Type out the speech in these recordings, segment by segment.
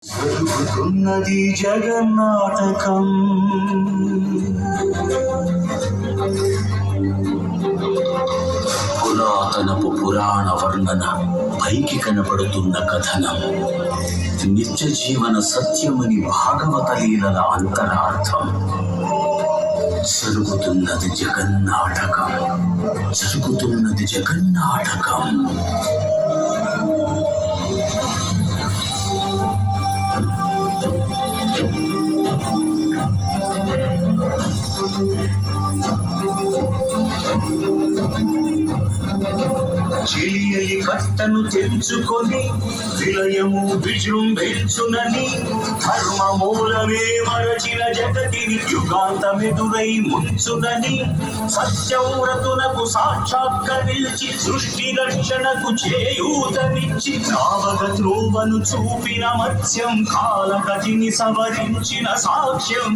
జరుగుతున్నది జగన్నాటకం. పురాతనపు పురాణ వర్ణన, పైకి కనపడుతున్న కథనం, నిత్య జీవన సత్యమని భాగవత లీలల అంతరార్థం. జరుగుతున్నది జగన్నాటకం, జరుగుతున్నది జగన్నాటకం. చెలియలి కట్టను తెంచుకొని విలయము విజృంభించునని, ధర్మ మూలమే మరచిన జగతిని యుగాంతమెదురై ముంచునని, సత్యవ్రతునకు సాక్షాత్కరించి సృష్టి రక్షణకు చేయూతనిచ్చి నావగ త్రోవను చూపిన మత్స్యం, కాలగతిని సవరించిన సాక్ష్యం.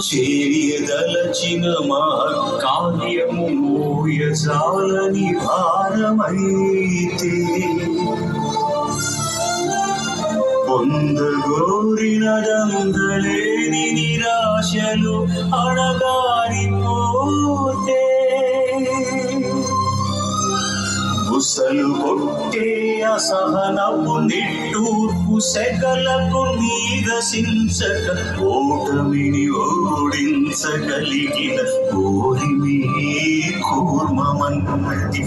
చేయదలచిన మహత్కార్యము మోయజాలని భారమైతే, పొందగోరినదందలేని నిరాశలు అడగారిపోతే, బుసలు కొట్టే అసహనపు నిట్టూర్పు సెగలకు నీరసించక, ఓటమిని ఓడించగలిగిన కోరిమి కూర్మమన్నది.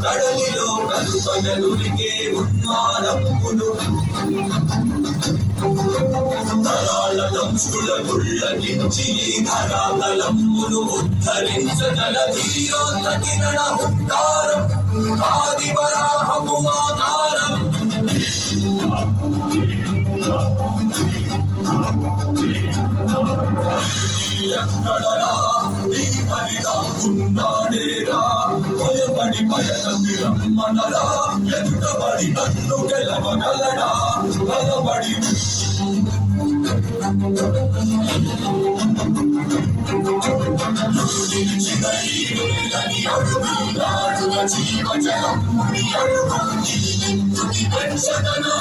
కడలిలో కలుపనలురికే ఉన్మానమును, తరాల దంశుల గుళ్ళకించి ధరాతలమ్మును ఉద్ధరించగల ధీరోత్తకిరణ ఉత్తారం, ఆది వరాహము ఆకారం. ఎక్కడరా నీ ఫలితాకున్నాడేరా, భయపడి పయనమి రమ్మనరా, ఎదుటబడి నన్ను గెలవగలడా, బలపడి అడుగులాడుల జీవజలముని అడుగు, పెంచగలూ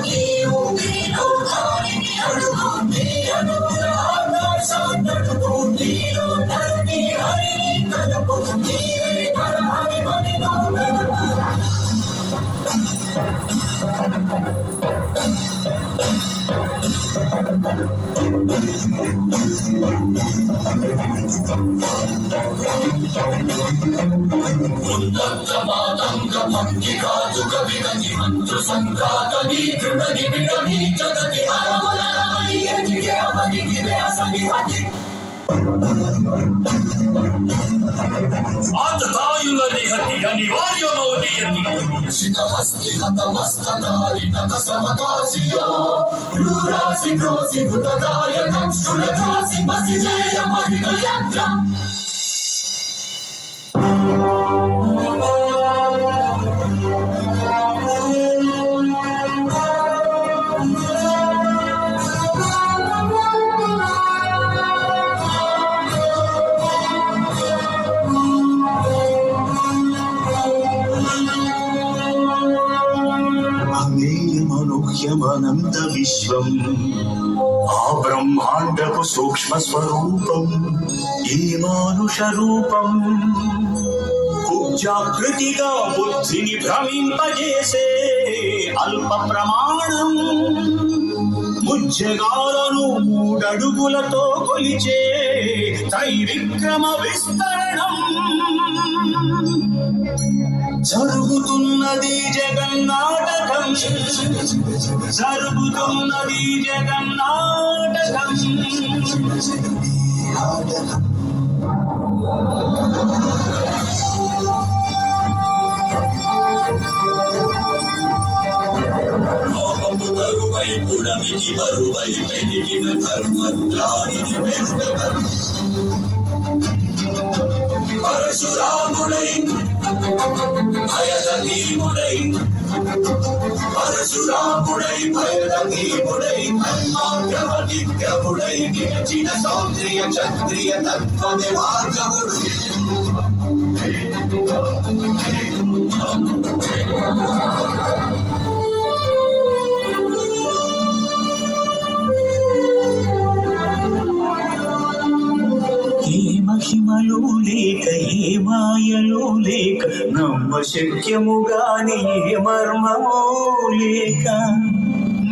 నీవు నీలో దానిని అడుగు, నీ అనుగుణ ఆకాశాన్నడుగు, నీలో ధరణి హరిని కలుపు, నీవే పరహరి మనిలో వెలుగు. మాతంగ భక్తి కాదు కవిగని మంత్ర సంఘాతని దృఢని విడని జగతి అరవలరమని ఎదిగే అవనికి వ్యాసని హతి. ఆతతాయులని హతి అనివార్యమౌ నియతి, శిఖహస్తి హతమస్తకారి నత సమకాశియో, రూరాసి గ్రోసి భృతదాయకం శులకాసి మసిజేయ మహిళ యంత్రం. నిత్యమనంత విశ్వం ఆ బ్రహ్మాండపు సూక్ష్మ స్వరూపం ఈ మానుష రూపం జాగృతిగా బుద్ధిని భ్రమింపజేసే అల్ప ప్రమాణం ముజ్జగాలను మూడడుగులతో కొలిచే త్రైవిక్రమ విస్తరణం జరుగుతున్నది జగన్నాటకం జరుగుతున్నది జగన్నాటకం బరువై పుడమికి బరువై పెరిగిన ధర్మగ్లానిని వెంటబడి పరశురాముడై భయదీముడై పరశురాముడై భయదీముడై ధర్మాగ్రమదిగ్రముడై నిలిచిన సౌందర్య క్షత్రియ తత్వమే భార్గవుడు మహిమలు లేక ఏ మాయలు లేక నమ్మ శక్యముగాని ఏ మర్మము లేక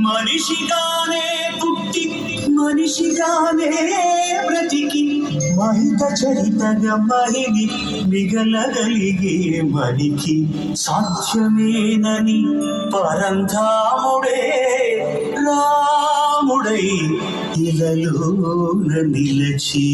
మనిషిగానే పుట్టి మనిషిగానే బ్రతికి మహిత చరితగా మహిని మిగలగలిగే మనికి సాధ్యమేనని పరంధాముడే రాముడై ఇలలోన నిలచి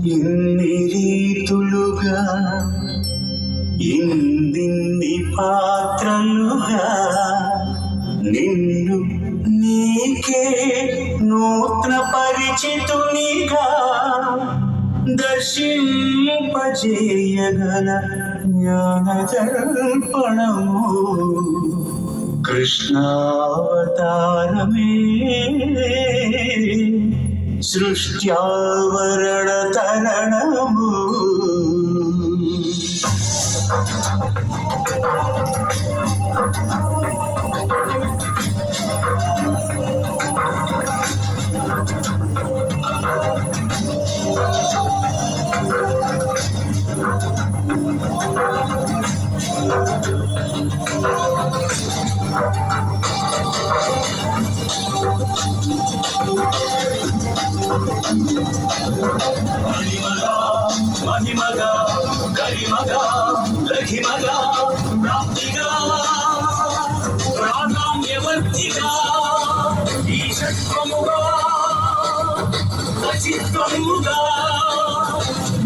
ఇన్ని రీతులుగా ఇన్ని పాత్రలుగా నిన్ను నీకే నూతన పరిచితునిగా దర్శింపజేయగల జ్ఞానదర్పణము కృష్ణావతారమే సృష్ట్యావరణ తరణము మహిమగా గరిమగా లఘిమగా ప్రాప్తిగా ప్రాణామ్యవర్తిగా ఈశత్వముగా సచిత్వముగా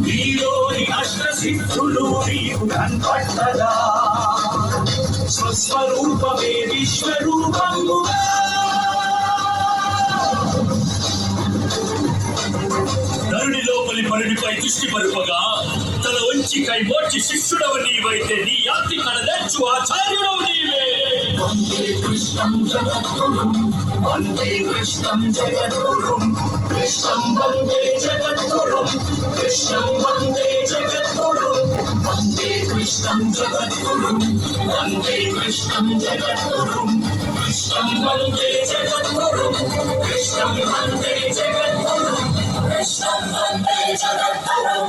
నీలోని అష్టసిద్ధులు నీకు కనపట్టగా స్వస్వరూపమే విశ్వరూపముగా ధరుడి లోపలి పరుడిపై దృష్టి పరుపగా తల వంచి కై మోర్చి శిష్యుడవు నీవైతే నీ యాతి కడదచ్చు ఆచార్యుడవు నీవే వందే కృష్ణం జగద్గురుం వందే కృష్ణం జగద్గురుం కృష్ణం వందే జగద్గురుం కృష్ణం వందే జగద్గురుం వందే కృష్ణం జగద్గురుం వందే కృష్ణం జగద్గురుం కృష్ణం వందే జగద్గురుం కృష్ణం వందే జగద్గురుం కృష్ణం వందే జగద్గురుం